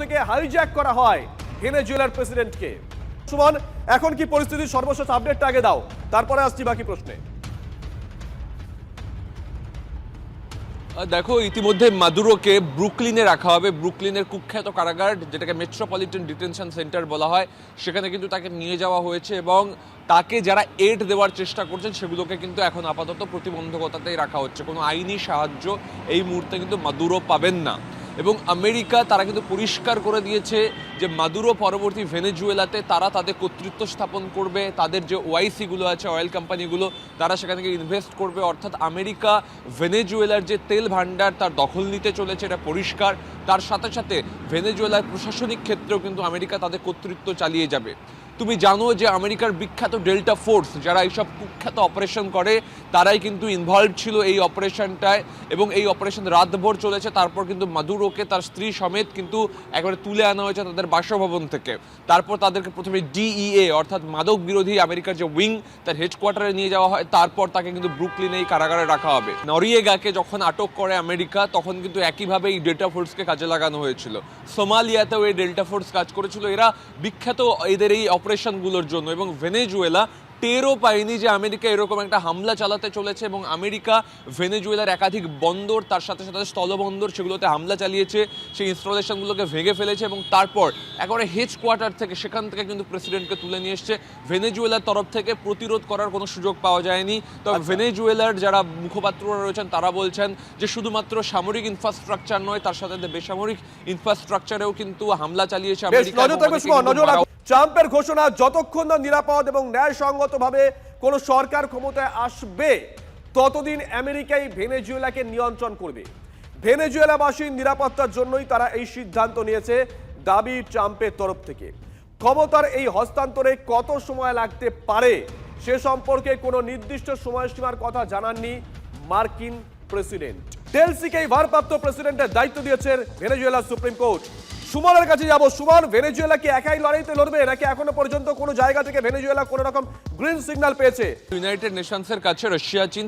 থেকে হাইজ্যাক করা হয় ভেনেজুয়েলার প্রেসিডেন্টকে। সুমন, এখন কি পরিস্থিতির সর্বশেষ আপডেটটা আগে দাও, তারপরে আসছি বাকি প্রশ্নে। দেখো, ইতিমধ্যে মাদুরোকে ব্রুকলিনে রাখা হবে। ব্রুকলিনের কুখ্যাত কারাগার, যেটাকে মেট্রোপলিটন ডিটেনশন সেন্টার বলা হয়, সেখানে কিন্তু তাকে নিয়ে যাওয়া হয়েছে এবং তাকে যারা এড দেওয়ার চেষ্টা করছেন সেগুলোকে কিন্তু এখন আপাতত প্রতিবন্ধকতাতেই রাখা হচ্ছে। কোনো আইনি সাহায্য এই মুহূর্তে কিন্তু মাদুরো পাবেন না। এবং আমেরিকা তারা কিন্তু পরিষ্কার করে দিয়েছে যে মাদুরো পরবর্তী ভেনেজুয়েলাতে তারা তাদের কর্তৃত্ব স্থাপন করবে। তাদের যে ওআইসিগুলো আছে, অয়েল কোম্পানিগুলো, তারা সেখান থেকে ইনভেস্ট করবে। অর্থাৎ আমেরিকা ভেনেজুয়েলার যে তেল ভান্ডার তার দখল নিতে চলেছে, এটা পরিষ্কার। তার সাথে সাথে ভেনেজুয়েলার প্রশাসনিক ক্ষেত্রেও কিন্তু আমেরিকা তাদের কর্তৃত্ব চালিয়ে যাবে। তুমি জানো যে আমেরিকার বিখ্যাত ডেল্টা ফোর্স, যারা এইসব কুখ্যাত অপারেশন করে, তারাই কিন্তু ইনভলভ ছিল এই অপারেশনটায় এবং এই অপারেশন রাতভর চলেছে। তারপর কিন্তু মাদুরোকে তার স্ত্রী সমেত কিন্তু একবারে তুলে আনা হয়েছে তাদের বাসভবন থেকে। তারপর তাদেরকে প্রথমে ডিইএ অর্থাৎ মাদক বিরোধী আমেরিকার যে উইং, তার হেডকোয়ার্টারে নিয়ে যাওয়া হয়। তারপর তাকে কিন্তু ব্রুকলিনে এই কারাগারে রাখা হবে। নরিয়েগাকে যখন আটক করে আমেরিকা, তখন কিন্তু একইভাবে এই ডেল্টা ফোর্সকে কাজে লাগানো হয়েছিল। সোমালিয়াতেও এই ডেল্টা ফোর্স কাজ করেছিল। এরা বিখ্যাত এদের এই অপারেশনগুলোর জন্য। এবং ভেনেজুয়েলা টেরও পায়নি যে আমেরিকা এরকম একটা হামলা চালাতে চলেছে এবং আমেরিকা ভেনেজুয়েলার একাধিক বন্দর, তার সাথে সাথে স্থলবন্দর, সেগুলোতে হামলা চালিয়েছে, সেই ইনস্টলেশনগুলোকে ভেঙে ফেলেছে এবং তারপর একেবারে হেডকোয়ার্টার থেকে সেখান থেকে কিন্তু প্রেসিডেন্টকে তুলে নিয়ে এসছে। ভেনেজুয়েলার তরফ থেকে প্রতিরোধ করার কোনো সুযোগ পাওয়া যায়নি। তবে ভেনেজুয়েলার যারা মুখপাত্ররা রয়েছেন তারা বলছেন যে শুধুমাত্র সামরিক ইনফ্রাস্ট্রাকচার নয়, তার সাথে বেসামরিক ইনফ্রাস্ট্রাকচারেও কিন্তু হামলা চালিয়েছে আমেরিকা। ট্রাম্পের ঘোষণা, যতক্ষণ না নিরাপদ এবং ন্যায়সঙ্গতভাবে কোন সরকার ক্ষমতায় আসবে ততদিন আমেরিকাই ভেনেজুয়েলাকে নিয়ন্ত্রণ করবে। ভেনেজুয়েলাবাসীর নিরাপত্তার জন্যই তারা এই সিদ্ধান্ত নিয়েছে, দাবি ট্রাম্পের তরফ থেকে। ক্ষমতার এই হস্তান্তরে কত সময় লাগতে পারে সে সম্পর্কে কোনো নির্দিষ্ট সময়সীমার কথা জানাননি মার্কিন প্রেসিডেন্ট। ডেলসিকেই ভারপ্রাপ্ত প্রেসিডেন্টের দায়িত্ব দিয়েছেন ভেনেজুয়েলার সুপ্রিম কোর্ট। সুমনের কাছে যাব। সুমন, ভেনেজুয়েলা কি একাই লড়াইতে লড়বে, নাকি এখনো পর্যন্ত কোনো জায়গা থেকে ভেনেজুয়েলা কোনো রকম গ্রিন সিগন্যাল পেয়েছে? ইউনাইটেড নেশনসের কাছে রাশিয়া, চীন